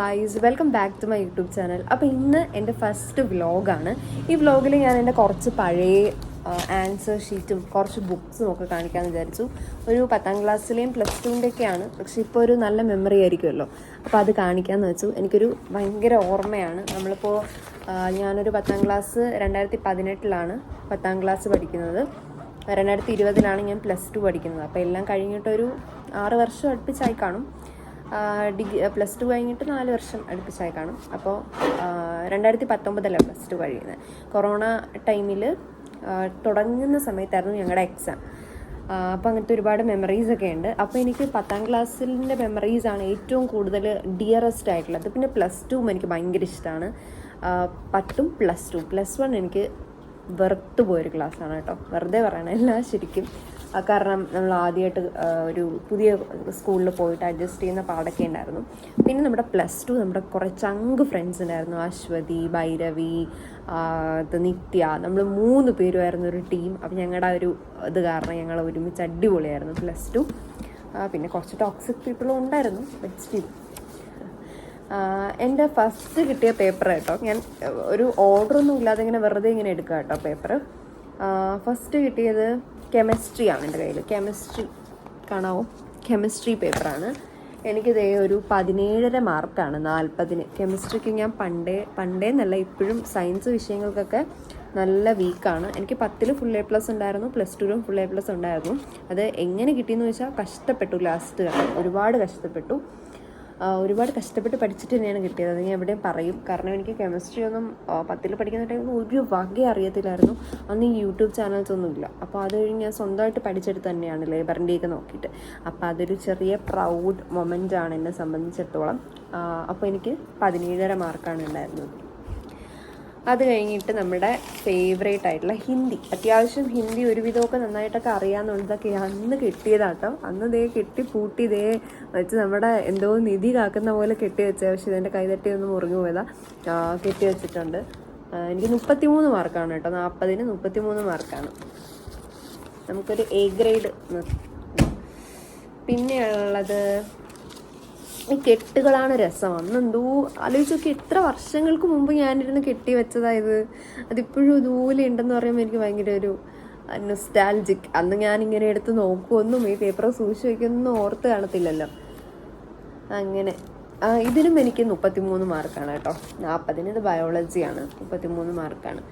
Guys welcome back to my YouTube channel. അപ്പോൾ ഇന്ന് എൻ്റെ ഫസ്റ്റ് വ്ലോഗാണ്. ഈ വ്ലോഗിൽ ഞാൻ എൻ്റെ കുറച്ച് പഴയ ആൻസർ ഷീറ്റും കുറച്ച് ബുക്സും ഒക്കെ കാണിക്കാമെന്ന് വിചാരിച്ചു. ഒരു 10ാം ക്ലാസ്സിലെയും +2ൻ്റെയൊക്കെയാണ്, പക്ഷെ ഇപ്പോൾ ഒരു നല്ല മെമ്മറി ആയിരിക്കുമല്ലോ, അപ്പോൾ അത് കാണിക്കാമെന്ന് വെച്ചു. എനിക്കൊരു ഭയങ്കര ഓർമ്മയാണ്. നമ്മളിപ്പോൾ ഞാനൊരു 10ാം ക്ലാസ് 2018 10ാം ക്ലാസ് പഠിക്കുന്നത്. 2020 ഞാൻ +2 പഠിക്കുന്നത്. അപ്പോൾ എല്ലാം കഴിഞ്ഞിട്ടൊരു 6 വർഷം അടുപ്പിച്ചായി കാണും. +2 കഴിഞ്ഞിട്ട് 4 വർഷം അടുപ്പിച്ചായി കാണും. അപ്പോൾ 2019 +2 കഴിയുന്നത്. കൊറോണ ടൈമിൽ തുടങ്ങുന്ന സമയത്തായിരുന്നു ഞങ്ങളുടെ എക്സാം. അപ്പോൾ അങ്ങനത്തെ ഒരുപാട് മെമ്മറീസൊക്കെ ഉണ്ട്. അപ്പോൾ എനിക്ക് 10ാം ക്ലാസ്സിൻ്റെ മെമ്മറീസാണ് ഏറ്റവും കൂടുതൽ ഡിയറസ്റ്റ് ആയിട്ടുള്ളത്. പിന്നെ +2 എനിക്ക് ഭയങ്കര ഇഷ്ടമാണ്. 10ഉം +2 +1 എനിക്ക് വെറുത്തു പോയൊരു ക്ലാസ്സാണ് കേട്ടോ, വെറുതെ പറയണല്ല, ശരിക്കും. കാരണം നമ്മൾ ആദ്യമായിട്ട് ഒരു പുതിയ സ്കൂളിൽ പോയിട്ട് അഡ്ജസ്റ്റ് ചെയ്യുന്ന പാടൊക്കെ ഉണ്ടായിരുന്നു. പിന്നെ നമ്മുടെ +2 നമ്മുടെ കുറേ ചങ്ക് ഫ്രണ്ട്സ് ഉണ്ടായിരുന്നു. അശ്വതി, ഭൈരവി, നിത്യ, നമ്മൾ 3 പേരുമായിരുന്നു ഒരു ടീം. അപ്പം ഞങ്ങളുടെ ഒരു ഇത് കാരണം ഞങ്ങൾ ഒരുമിച്ച് അടിപൊളിയായിരുന്നു +2. പിന്നെ കുറച്ച് ടോക്സിക് പീപ്പിളും ഉണ്ടായിരുന്നു, ബട്ട് സ്റ്റിൽ. എൻ്റെ ഫസ്റ്റ് കിട്ടിയ പേപ്പർ കേട്ടോ, ഞാൻ ഒരു ഓർഡറൊന്നും ഇല്ലാതെ ഇങ്ങനെ വെറുതെ ഇങ്ങനെ എടുക്കുക കേട്ടോ പേപ്പർ. ഫസ്റ്റ് കിട്ടിയത് കെമിസ്ട്രിയാണ് എൻ്റെ കയ്യിൽ. കെമിസ്ട്രി കാണാവോ? കെമിസ്ട്രി പേപ്പറാണ്. എനിക്കിതേ ഒരു 17.5 മാർക്കാണ് 40-ന്. കെമിസ്ട്രിക്ക് ഞാൻ പണ്ടേ എന്നല്ല, ഇപ്പോഴും സയൻസ് വിഷയങ്ങൾക്കൊക്കെ നല്ല വീക്കാണ്. എനിക്ക് 10ൽ ഫുൾ A+ ഉണ്ടായിരുന്നു, +2ലും ഫുൾ A+ ഉണ്ടായിരുന്നു. അത് എങ്ങനെ കിട്ടിയെന്ന് ചോദിച്ചാൽ കഷ്ടപ്പെട്ടു. ലാസ്റ്റ് ഒരുപാട് കഷ്ടപ്പെട്ട് പഠിച്ചിട്ട് തന്നെയാണ് കിട്ടിയത്. അത് ഞാൻ എവിടെയും പറയും. കാരണം എനിക്ക് കെമിസ്ട്രി ഒന്നും 10ൽ പഠിക്കുന്ന ടൈമിൽ ഒരു വകയെ അറിയത്തില്ലായിരുന്നു. അന്ന് ഈ യൂട്യൂബ് ചാനൽസ് ഒന്നും ഇല്ല. അപ്പോൾ അത് കഴിഞ്ഞ് ഞാൻ സ്വന്തമായിട്ട് പഠിച്ചെടുത്ത് തന്നെയാണ് ലേബറിൻ്റെയൊക്കെ നോക്കിയിട്ട്. അപ്പോൾ അതൊരു ചെറിയ പ്രൗഡ് മൊമെൻ്റാണ് എന്നെ സംബന്ധിച്ചിടത്തോളം. അപ്പോൾ എനിക്ക് 17.5 മാർക്കാണ് ഉണ്ടായിരുന്നത്. അത് കഴിഞ്ഞിട്ട് നമ്മുടെ ഫേവറേറ്റ് ആയിട്ടുള്ള ഹിന്ദി. അത്യാവശ്യം ഹിന്ദി ഒരുവിധമൊക്കെ നന്നായിട്ടൊക്കെ അറിയാമെന്നുള്ളതൊക്കെ അന്ന് കിട്ടിയതാട്ടോ. അന്ന് കെട്ടി പൂട്ടി വെച്ച് നമ്മുടെ എന്തോ നിധി കാക്കുന്ന പോലെ കെട്ടി വെച്ചത്. പക്ഷേ ഇതിൻ്റെ കൈതട്ടി ഒന്ന് മുറിഞ്ഞു പോയതാ. കെട്ടി വെച്ചിട്ടുണ്ട്. എനിക്ക് 33 മാർക്കാണ് കേട്ടോ. 40-ന് 33 മാർക്കാണ്. നമുക്കൊരു A ഗ്രേഡ്. പിന്നെയുള്ളത് ഈ കെട്ടുകളാണ് രസം. അന്നെന്തോ ആലോചിച്ചൊക്കെ എത്ര വർഷങ്ങൾക്ക് മുമ്പ് ഞാനിരുന്ന് കെട്ടി വെച്ചതായത്. അതിപ്പോഴും ഇതുപോലെ ഉണ്ടെന്ന് പറയുമ്പോൾ എനിക്ക് ഭയങ്കര ഒരു നൊസ്റ്റാൾജിക്. അന്ന് ഞാനിങ്ങനെ എടുത്ത് നോക്കുമൊന്നും ഈ പേപ്പർ സൂക്ഷിച്ച് വയ്ക്കൊന്നും ഓർത്ത് കാണത്തില്ലല്ലോ. അങ്ങനെ ഇതിനും എനിക്ക് 33 മാർക്കാണ് കേട്ടോ. 40-ന് ഇത് ബയോളജിയാണ്, 33 മാർക്കാണ്.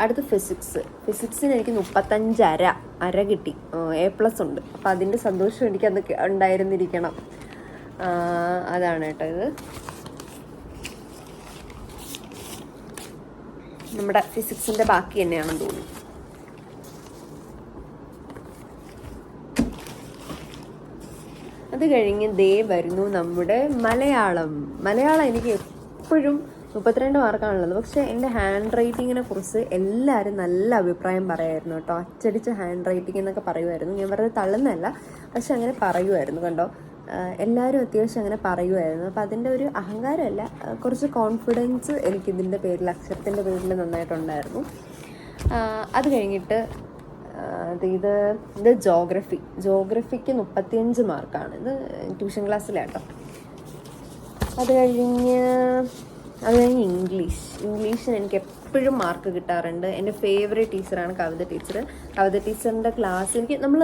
അടുത്ത ഫിസിക്സിന് എനിക്ക് 35.5 കിട്ടി. A+ ഉണ്ട്. അപ്പം അതിൻ്റെ സന്തോഷം എനിക്ക് അന്ന് ഉണ്ടായിരുന്നിരിക്കണം. അതാണ് കേട്ടോ. ഇത് നമ്മുടെ ഫിസിക്സിൻ്റെ ബാക്കി തന്നെയാണെന്ന് തോന്നുന്നു. അത് കഴിഞ്ഞ് വരുന്നു നമ്മുടെ മലയാളം എനിക്ക് എപ്പോഴും 32 മാർക്കാണുള്ളത്. പക്ഷേ എൻ്റെ ഹാൻഡ് റൈറ്റിങ്ങിനെ കുറിച്ച് എല്ലാവരും നല്ല അഭിപ്രായം പറയായിരുന്നു കേട്ടോ. അച്ചടിച്ച ഹാൻഡ് റൈറ്റിംഗ് എന്നൊക്കെ പറയുമായിരുന്നു. ഞാൻ വെറുതെ തള്ളുന്നതല്ല, പക്ഷെ അങ്ങനെ പറയുമായിരുന്നു കണ്ടോ. എല്ലാവരും അത്യാവശ്യം അങ്ങനെ പറയുമായിരുന്നു. അപ്പോൾ അതിൻ്റെ ഒരു അഹങ്കാരമല്ല, കുറച്ച് കോൺഫിഡൻസ് എനിക്കിതിൻ്റെ പേരിൽ, അക്ഷരത്തിൻ്റെ പേരിൽ നന്നായിട്ടുണ്ടായിരുന്നു. അത് കഴിഞ്ഞിട്ട് ഇത് ജോഗ്രഫിക്ക് 35 മാർക്കാണ്. ഇത് ട്യൂഷൻ ക്ലാസ്സിലാട്ടോ. അത് കഴിഞ്ഞ് ഇംഗ്ലീഷിന് എനിക്ക് എപ്പോഴും മാർക്ക് കിട്ടാറുണ്ട്. എൻ്റെ ഫേവറേറ്റ് ടീച്ചറാണ് കവിത ടീച്ചറിൻ്റെ ക്ലാസ്. എനിക്ക് നമ്മൾ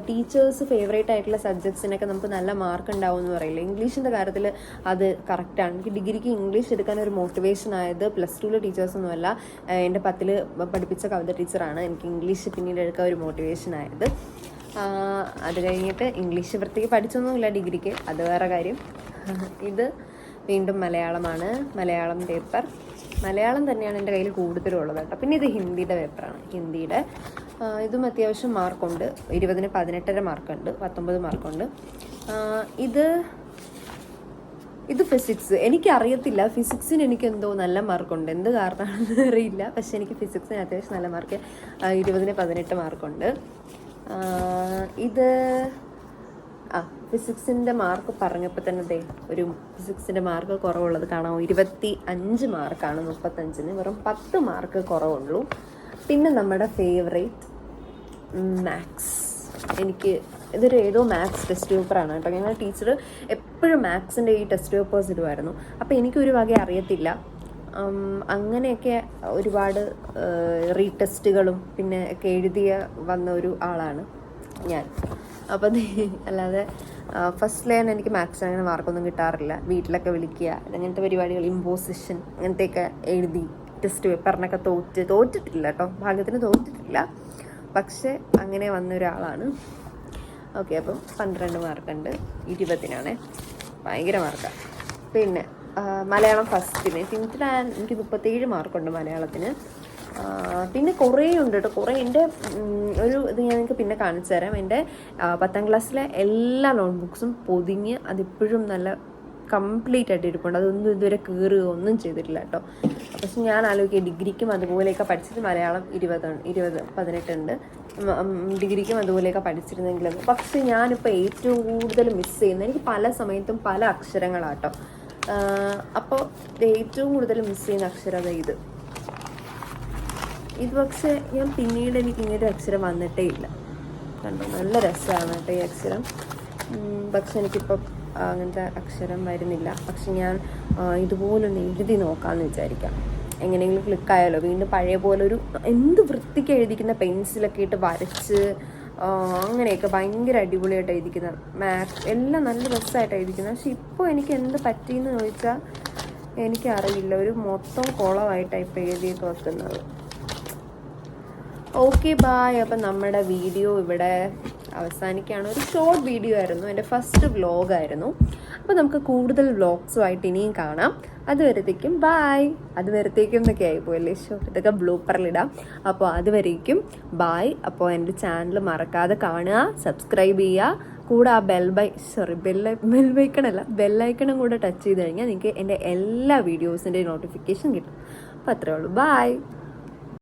ടീച്ചേഴ്സ് ഫേവറേറ്റ് ആയിട്ടുള്ള സബ്ജക്ട്സിനൊക്കെ നമുക്ക് നല്ല മാർക്ക് ഉണ്ടാവും എന്ന് പറയില്ല. ഇംഗ്ലീഷിൻ്റെ കാര്യത്തിൽ അത് കറക്റ്റാണ്. എനിക്ക് ഡിഗ്രിക്ക് ഇംഗ്ലീഷ് എടുക്കാൻ ഒരു മോട്ടിവേഷൻ ആയത് +2 ടീച്ചേഴ്സൊന്നുമല്ല, എൻ്റെ 10ൽ പഠിപ്പിച്ച കവിത ടീച്ചറാണ് എനിക്ക് ഇംഗ്ലീഷ് പിന്നീട് എടുക്കാൻ ഒരു മോട്ടിവേഷൻ ആയത്. അത് കഴിഞ്ഞിട്ട് ഇംഗ്ലീഷ് വൃത്തിക്ക് പഠിച്ചൊന്നുമില്ല ഡിഗ്രിക്ക്, അത് വേറെ കാര്യം. ഇത് വീണ്ടും മലയാളം പേപ്പർ. മലയാളം തന്നെയാണ് എൻ്റെ കയ്യിൽ കൂടുതലും ഉള്ളത് കേട്ടോ. പിന്നെ ഇത് ഹിന്ദിയുടെ പേപ്പറാണ്. ഇതും അത്യാവശ്യം മാർക്കുണ്ട്. 20-ന് 18.5 മാർക്കുണ്ട്, 19 മാർക്കുണ്ട്. ഇത് ഫിസിക്സ്. എനിക്കറിയത്തില്ല, ഫിസിക്സിന് എനിക്കെന്തോ നല്ല മാർക്കുണ്ട്, എന്ത് കാരണമാണെന്ന് അറിയില്ല. പക്ഷെ എനിക്ക് ഫിസിക്സിന് അത്യാവശ്യം നല്ല മാർക്ക്, 20-ന് 18 മാർക്കുണ്ട്. ഫിസിക്സിൻ്റെ മാർക്ക് പറഞ്ഞപ്പോൾ തന്നെ ഒരു ഫിസിക്സിൻ്റെ മാർക്ക് കുറവുള്ളത് കാണാമോ? 25 മാർക്കാണ് 35-ന്, വെറും 10 മാർക്ക് കുറവുള്ളൂ. പിന്നെ നമ്മുടെ ഫേവറേറ്റ് മാത്സ്. എനിക്ക് ഇതൊരു ഏതോ മാത്സ് ടെക്സ്റ്റ് പേപ്പറാണ് കേട്ടോ. ഞങ്ങളുടെ ടീച്ചർ എപ്പോഴും മാത്സിൻ്റെ ഈ ടെക്സ്റ്റ് പേപ്പേഴ്സ് ഇടുമായിരുന്നു. അപ്പോൾ എനിക്കൊരു വക അറിയത്തില്ല. അങ്ങനെയൊക്കെ ഒരുപാട് റീടെസ്റ്റുകളും പിന്നെ ഒക്കെ എഴുതിയ വന്ന ഒരു ആളാണ് ഞാൻ. അപ്പം അല്ലാതെ ഫസ്റ്റ് ലെയർ എനിക്ക് മാത്സ് അങ്ങനെ മാർക്കൊന്നും കിട്ടാറില്ല. വീട്ടിലൊക്കെ വിളിക്കുക അങ്ങനത്തെ പരിപാടികൾ, ഇമ്പോസിഷൻ അങ്ങനത്തെയൊക്കെ എഴുതി ടെസ്റ്റ് പേപ്പറിനൊക്കെ തോറ്റിട്ടില്ല കേട്ടോ, ഭാഗ്യത്തിന് തോറ്റിട്ടില്ല. പക്ഷെ അങ്ങനെ വന്ന ഒരാളാണ്. ഓക്കെ, അപ്പം 12 മാർക്കുണ്ട് 20-നാണേ, ഭയങ്കര മാർക്കാണ്. പിന്നെ മലയാളം ഫസ്റ്റിന് എനിക്ക് 37 മാർക്കുണ്ട് മലയാളത്തിന്. പിന്നെ കുറേ ഉണ്ട് കേട്ടോ, കുറേ. എൻ്റെ ഒരു ഇത് ഞാൻ നിങ്ങൾക്ക് പിന്നെ കാണിച്ചു തരാം. എൻ്റെ 10ാം ക്ലാസ്സിലെ എല്ലാ നോട്ട്ബുക്സും പൊതിഞ്ഞ് അതിപ്പോഴും നല്ല കംപ്ലീറ്റ് ആയിട്ട് ഇരിപ്പുണ്ട്. അതൊന്നും ഇതുവരെ കീറുകയോ ഒന്നും ചെയ്തിട്ടില്ല കേട്ടോ. പക്ഷെ ഞാൻ ആലോചിക്കുക, ഡിഗ്രിക്കും അതുപോലെയൊക്കെ പഠിച്ചിട്ട് മലയാളം 18 ഉണ്ട്, ഡിഗ്രിക്കും അതുപോലെയൊക്കെ പഠിച്ചിരുന്നെങ്കിലും. പക്ഷെ ഞാനിപ്പോൾ ഏറ്റവും കൂടുതൽ മിസ് ചെയ്യുന്നത്, എനിക്ക് പല സമയത്തും പല അക്ഷരങ്ങളാട്ടോ. അപ്പോൾ ഏറ്റവും കൂടുതൽ മിസ് ചെയ്യുന്ന അക്ഷരം ഇത്. പക്ഷേ ഞാൻ പിന്നീട് എനിക്ക് ഇങ്ങനൊരു അക്ഷരം വന്നിട്ടേ ഇല്ല. കണ്ടോ, നല്ല രസമാണ് കേട്ടോ ഈ അക്ഷരം. പക്ഷെ എനിക്കിപ്പോൾ അങ്ങനത്തെ അക്ഷരം വരുന്നില്ല. പക്ഷെ ഞാൻ ഇതുപോലൊന്ന് എഴുതി നോക്കാമെന്ന് വിചാരിക്കാം. എങ്ങനെയെങ്കിലും ക്ലിക്കായാലോ. വീണ്ടും പഴയ പോലെ ഒരു എന്ത് വൃത്തിക്ക് എഴുതിക്കുന്ന പെൻസിലൊക്കെ ഇട്ട് വരച്ച് അങ്ങനെയൊക്കെ ഭയങ്കര അടിപൊളിയായിട്ട് എഴുതിക്കുന്ന മാത്സ് എല്ലാം നല്ല രസമായിട്ട് എഴുതിക്കുന്നത്. പക്ഷെ ഇപ്പോൾ എനിക്ക് എന്ത് പറ്റിയെന്ന് ചോദിച്ചാൽ എനിക്കറിയില്ല. ഒരു മൊത്തം കുളമായിട്ടാണ് ഇപ്പോൾ എഴുതിയൊക്കെ വെക്കുന്നത്. Okay bye. അപ്പം നമ്മുടെ വീഡിയോ ഇവിടെ അവസാനിക്കുകയാണ്. ഒരു ഷോർട്ട് വീഡിയോ ആയിരുന്നു, എൻ്റെ ഫസ്റ്റ് വ്ലോഗായിരുന്നു. അപ്പോൾ നമുക്ക് കൂടുതൽ വ്ലോഗ്സുമായിട്ട് ഇനിയും കാണാം. അതുവരത്തേക്കും ബായ്. അതുവരത്തേക്കും എന്നൊക്കെ ആയിപ്പോയല്ലേ, ഇതൊക്കെ ബ്ലൂപ്പറിലിടാം. അപ്പോൾ അതുവരേക്കും ബായ്. അപ്പോൾ എൻ്റെ ചാനൽ മറക്കാതെ കാണുക, സബ്സ്ക്രൈബ് ചെയ്യുക. കൂടെ ആ ബെല്ലൈക്കണും കൂടെ ടച്ച് ചെയ്ത് കഴിഞ്ഞാൽ നിങ്ങൾക്ക് എൻ്റെ എല്ലാ വീഡിയോസിൻ്റെ നോട്ടിഫിക്കേഷൻ കിട്ടും. അപ്പോൾ അത്രേ ഉള്ളൂ. ബായ്.